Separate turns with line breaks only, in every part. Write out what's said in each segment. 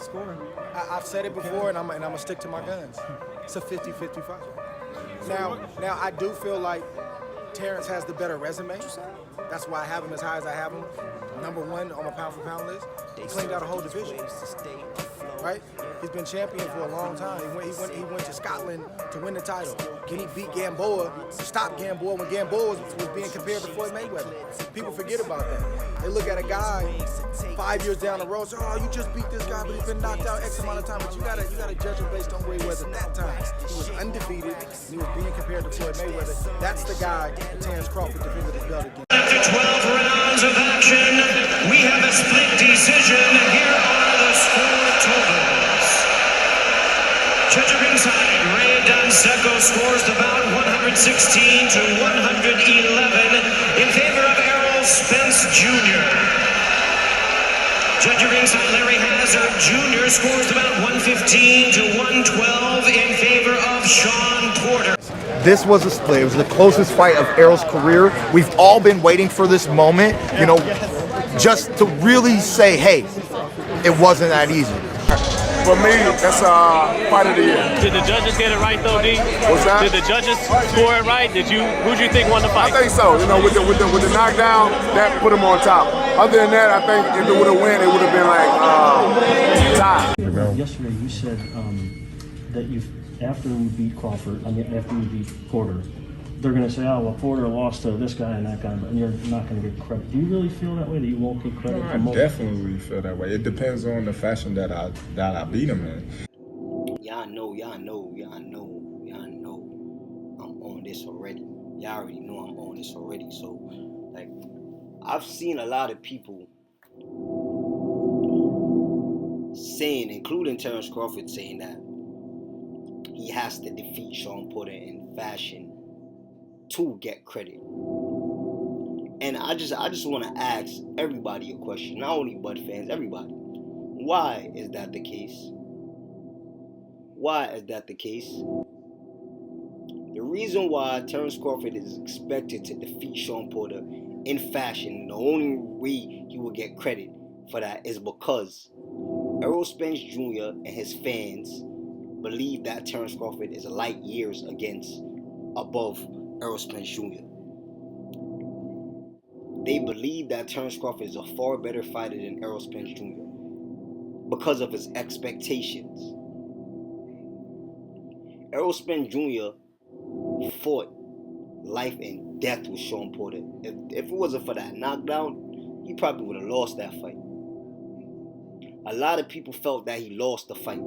score.
I've said it before, and I'm gonna stick to my guns. It's a 50-50 fight. Now I do feel like Terrence has the better resume. That's why I have him as high as I have him. Number one on my pound-for-pound list. He cleaned out a whole division, right? He's been champion for a long time. He went to Scotland to win the title. Can he beat Gamboa? Stop Gamboa when Gamboa was being compared to Floyd Mayweather. People forget about that. They look at a guy 5 years down the road, say, "Oh, you just beat this guy, but he's been knocked out X amount of time." But you gotta judge him based on where he was at that time. He was undefeated, and he was being compared to Floyd Mayweather. That's the guy that Terrence Crawford defended his belt against.
After 12 rounds of action, we have a split decision. Here are the score totals. Judge at ringside, Ray Danseco scores the bout 116 to 111 in favor of Errol Spence Jr. Judge at ringside, Larry Hazard Jr. scores the bout 115 to 112 in favor of Sean Porter.
This was a split. It was the closest fight of Errol's career. We've all been waiting for this moment, you know, just to really say, hey, it wasn't that easy.
For me, that's fight of the year.
Did the judges get it right though, D?
What's that?
Did the judges score it right? Who'd you think won the fight?
I think so. You know, with the knockdown, that put him on top. Other than that, I think if it would have won, it would have been like tied.
Yesterday, you said that after we beat Crawford, after we beat Porter, they're going to say, "Oh, well, Porter lost to this guy and that guy," and you're not going to get credit. Do you really feel that way? That you won't get credit?
I definitely feel that way. It depends on the fashion that I beat him in.
Y'all know. I'm on this already. Y'all already know I'm on this already. So, like, I've seen a lot of people saying, including Terrence Crawford, saying that he has to defeat Sean Porter in fashion to get credit. And I just want to ask everybody a question, not only Bud fans, everybody. Why is that the case? Why is that the case? The reason why Terrence Crawford is expected to defeat Sean Porter in fashion, the only way he will get credit for that is because Errol Spence Jr. and his fans believe that Terrence Crawford is light years above Errol Spence Jr. They believe that Terrence Crawford is a far better fighter than Errol Spence Jr. because of his expectations. Errol Spence Jr. fought life and death with Sean Porter. If it wasn't for that knockdown, he probably would have lost that fight. A lot of people felt that he lost the fight.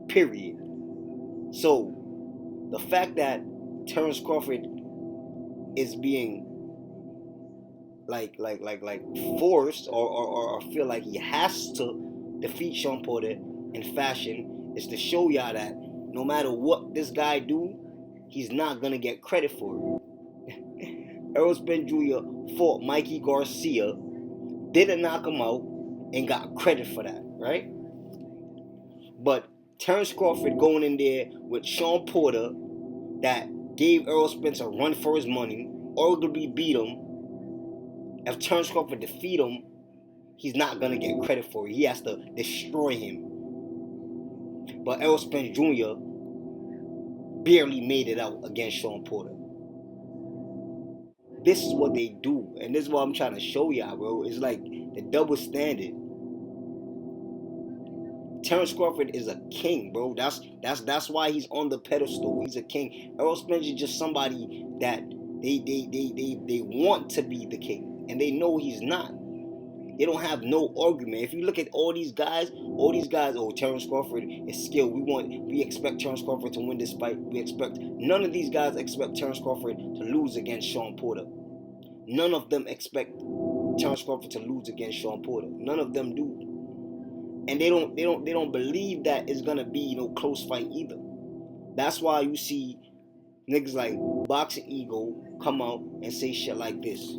Period. So, the fact that Terrence Crawford is being like forced or feel like he has to defeat Sean Porter in fashion is to show y'all that no matter what this guy do, he's not gonna get credit for it. Errol Spence Jr. fought Mikey Garcia, didn't knock him out, and got credit for that, right? But Terrence Crawford going in there with Sean Porter that gave Errol Spence a run for his money, arguably beat him. If Terrence Crawford defeat him, he's not going to get credit for it. He has to destroy him. But Errol Spence Jr. barely made it out against Sean Porter. This is what they do. And this is what I'm trying to show y'all, bro. It's like the double standard. Terrence Crawford is a king, bro. That's why he's on the pedestal. He's a king. Errol Spence is just somebody that they want to be the king, and they know he's not. They don't have no argument. If you look at all these guys, oh, Terrence Crawford is skilled. We expect Terrence Crawford to win this fight. None of these guys expect Terrence Crawford to lose against Sean Porter. None of them expect Terrence Crawford to lose against Sean Porter. None of them do. And they don't believe that it's gonna be no close fight either. That's why you see niggas like Boxing Ego come out and say shit like this.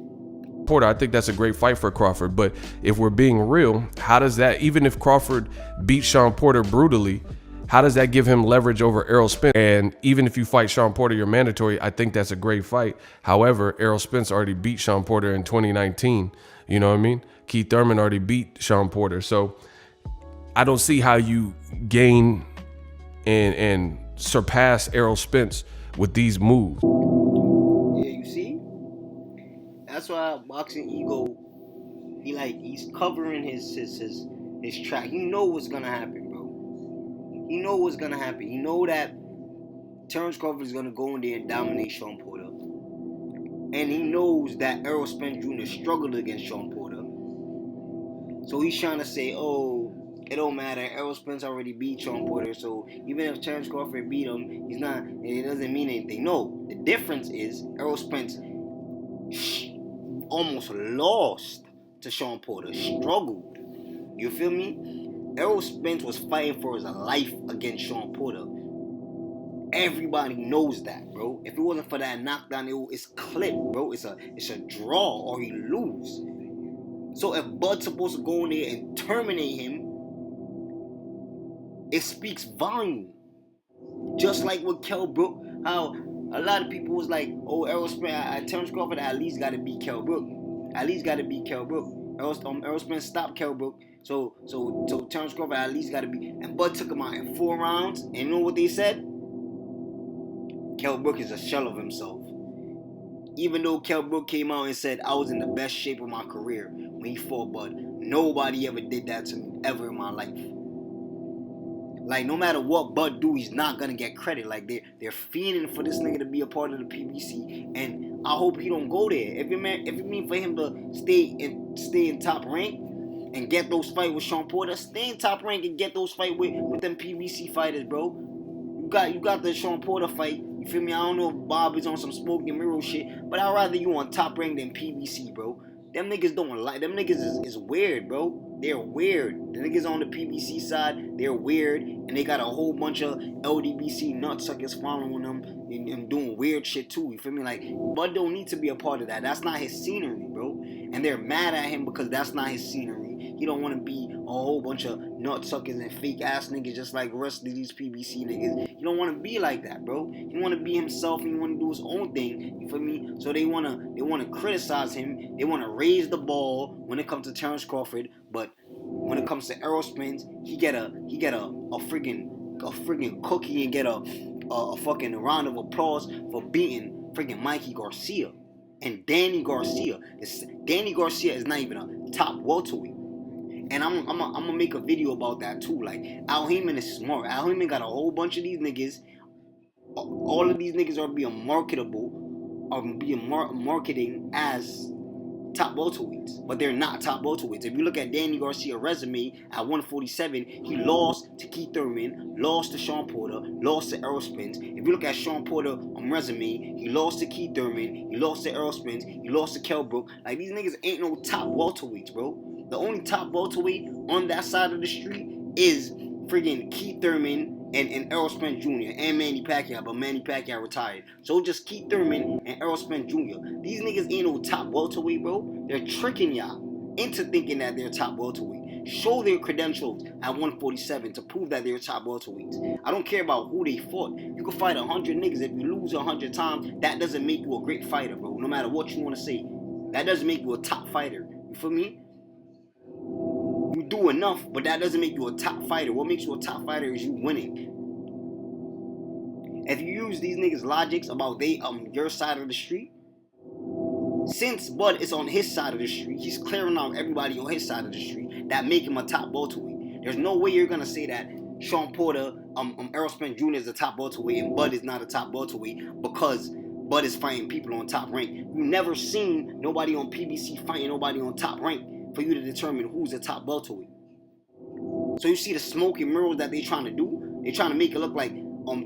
Porter, I think that's a great fight for Crawford, but if we're being real, how does that, even if Crawford beat Sean Porter brutally, how does that give him leverage over Errol Spence? And even if you fight Sean Porter, you're mandatory. I think that's a great fight. However, Errol Spence already beat Sean Porter in 2019. You know what I mean? Keith Thurman already beat Sean Porter. So I don't see how you gain and surpass Errol Spence with these moves.
Yeah, you see? That's why boxing ego, he's covering his track. He know what's gonna happen, bro. He know what's gonna happen. He know that Terrence Crawford is gonna go in there and dominate Shawn Porter. And he knows that Errol Spence Jr. struggled against Shawn Porter. So he's trying to say, oh, it don't matter. Errol Spence already beat Shawn Porter, so even if Terrence Crawford beat him, it doesn't mean anything. No, the difference is Errol Spence almost lost to Shawn Porter, struggled. You feel me? Errol Spence was fighting for his life against Shawn Porter. Everybody knows that, bro. If it wasn't for that knockdown, it's clipped, bro. It's a draw or he lose. So if Bud's supposed to go in there and terminate him, it speaks volume. Just like with Kell Brook, how a lot of people was like, oh, Errol Spence, Terrence Crawford at least got to beat Kell Brook. At least got to beat Kell Brook. Errol Spence stopped Kell Brook. So Terrence Crawford at least got to beat. And Bud took him out in 4 rounds. And you know what they said? Kell Brook is a shell of himself. Even though Kell Brook came out and said, I was in the best shape of my career when he fought Bud. Nobody ever did that to me ever in my life. Like, no matter what Bud do, he's not going to get credit. Like, they're fiending for this nigga to be a part of the PBC. And I hope he don't go there. If it mean for him to stay in top rank and get those fights with Shawn Porter, stay in top rank and get those fights with them PBC fighters, bro. You got the Shawn Porter fight. You feel me? I don't know if Bob is on some smoke and mirror shit, but I'd rather you on top rank than PBC, bro. Them niggas don't like. Them niggas is weird, bro. They're weird. The niggas on the PBC side, they're weird, and they got a whole bunch of LDBC nutsuckers following them and doing weird shit too. You feel me? Like, Bud don't need to be a part of that. That's not his scenery, bro. And they're mad at him because that's not his scenery. He don't want to be a whole bunch of nutsuckers and fake ass niggas just like the rest of these PBC niggas. He don't want to be like that, bro. He want to be himself and he want to do his own thing. You feel me? So they wanna criticize him. They want to raise the ball when it comes to Terrence Crawford, but when it comes to Errol Spence, he get a friggin' cookie and get a fucking round of applause for beating friggin' Mikey Garcia and Danny Garcia. Danny Garcia is not even a top welterweight. And I'm gonna make a video about that too. Like, Al Heyman is smart. Al Heyman got a whole bunch of these niggas. All of these niggas are being marketable, or being marketing as top welterweights, but they're not top welterweights. If you look at Danny Garcia's resume at 147, he lost to Keith Thurman, lost to Shawn Porter, lost to Errol Spence. If you look at Shawn Porter on resume, he lost to Keith Thurman, he lost to Errol Spence, he lost to Kell Brook. Like, these niggas ain't no top welterweights, bro. The only top welterweight on that side of the street is friggin' Keith Thurman and Errol Spence Jr. and Manny Pacquiao, but Manny Pacquiao retired. So just Keith Thurman and Errol Spence Jr. These niggas ain't no top welterweight, bro. They're tricking y'all into thinking that they're top welterweight. Show their credentials at 147 to prove that they're top welterweights. I don't care about who they fought. You can fight 100 niggas. If you lose 100 times, that doesn't make you a great fighter, bro. No matter what you want to say. That doesn't make you a top fighter. You feel me? You do enough, but that doesn't make you a top fighter. What makes you a top fighter is you winning. If you use these niggas' logics about your side of the street, since Bud is on his side of the street, he's clearing out everybody on his side of the street that make him a top welterweight. There's no way you're gonna say that Shawn Porter, Errol Spence Jr. is a top welterweight and Bud is not a top welterweight because Bud is fighting people on top rank. You never seen nobody on PBC fighting nobody on top rank for you to determine who's a top welterweight. So you see the smoke and mirrors that they trying to do? They trying to make it look like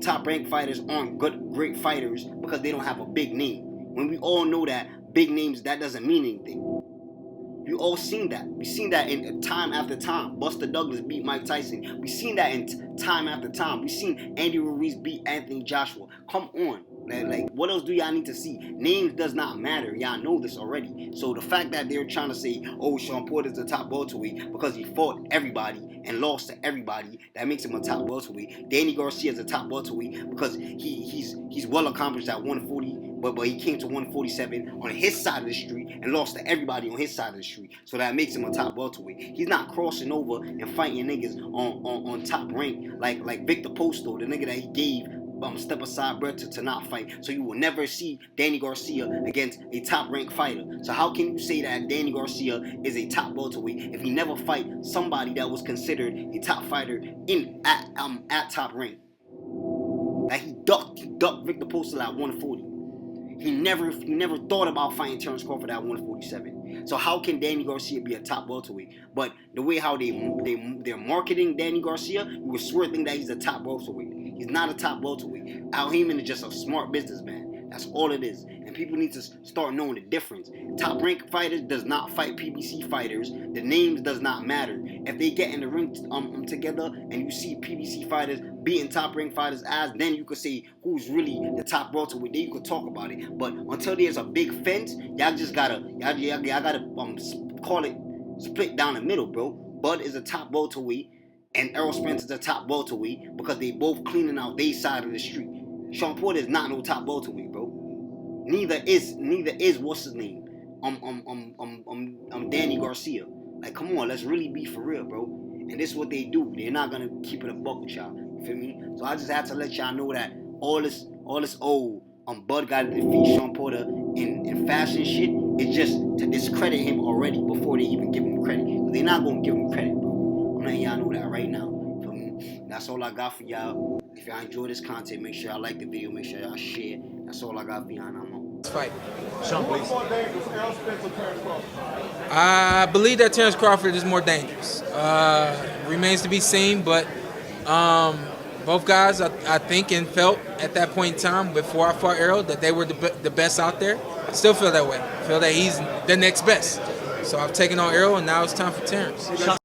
top rank fighters aren't great fighters because they don't have a big name. When we all know that big names, that doesn't mean anything. You all seen that. We seen that in time after time. Buster Douglas beat Mike Tyson. We seen that in time after time. We seen Andy Ruiz beat Anthony Joshua. Come on. Like, what else do y'all need to see? Names does not matter. Y'all know this already. So the fact that they're trying to say, oh, Shawn Porter's the top welterweight because he fought everybody and lost to everybody, that makes him a top welterweight. Danny Garcia's a top welterweight because he's well accomplished at 140 But he came to 147 on his side of the street and lost to everybody on his side of the street. So that makes him a top welterweight. He's not crossing over and fighting niggas on top rank like Victor Posto, the nigga that he gave step aside breath to not fight. So you will never see Danny Garcia against a top ranked fighter. So how can you say that Danny Garcia is a top welterweight if he never fight somebody that was considered a top fighter at top rank? Like he ducked Victor Postol at 140. He never thought about fighting Terrence Crawford at 147. So how can Danny Garcia be a top welterweight? But the way how they're marketing Danny Garcia, you would swear think that he's a top welterweight. He's not a top welterweight. Al Heyman is just a smart businessman. That's all it is. And people need to start knowing the difference. Top rank fighters does not fight PBC fighters. The names does not matter. If they get in the ring together and you see PBC fighters beating top rank fighters' ass, then you could say who's really the top welterweight. Then you could talk about it. But until there's a big fence, y'all gotta call it split down the middle, bro. Bud is a top welterweight and Errol Spence is a top welterweight because they both cleaning out their side of the street. Shawn Porter is not no top welterweight, bro. Neither is what's his name? Danny Garcia. Like, come on, let's really be for real, bro. And this is what they do. They're not gonna keep it a buck with y'all. You feel me? So I just had to let y'all know that all this old Bud got to defeat Shawn Porter in fashion shit is just to discredit him already before they even give him credit. They're not gonna give him credit, bro. I'm letting y'all know that right now. You feel me? That's all I got for y'all. If y'all enjoy this content, make sure y'all like the video, make sure y'all share. That's all I got for y'all. I'm on.
Fight. Sean, please. I believe that Terrence Crawford is more dangerous. Remains to be seen, but both guys, I think and felt at that point in time before I fought Errol that they were the best out there. I still feel that way. I feel that he's the next best. So I've taken on Errol, and now it's time for Terrence.
Sean,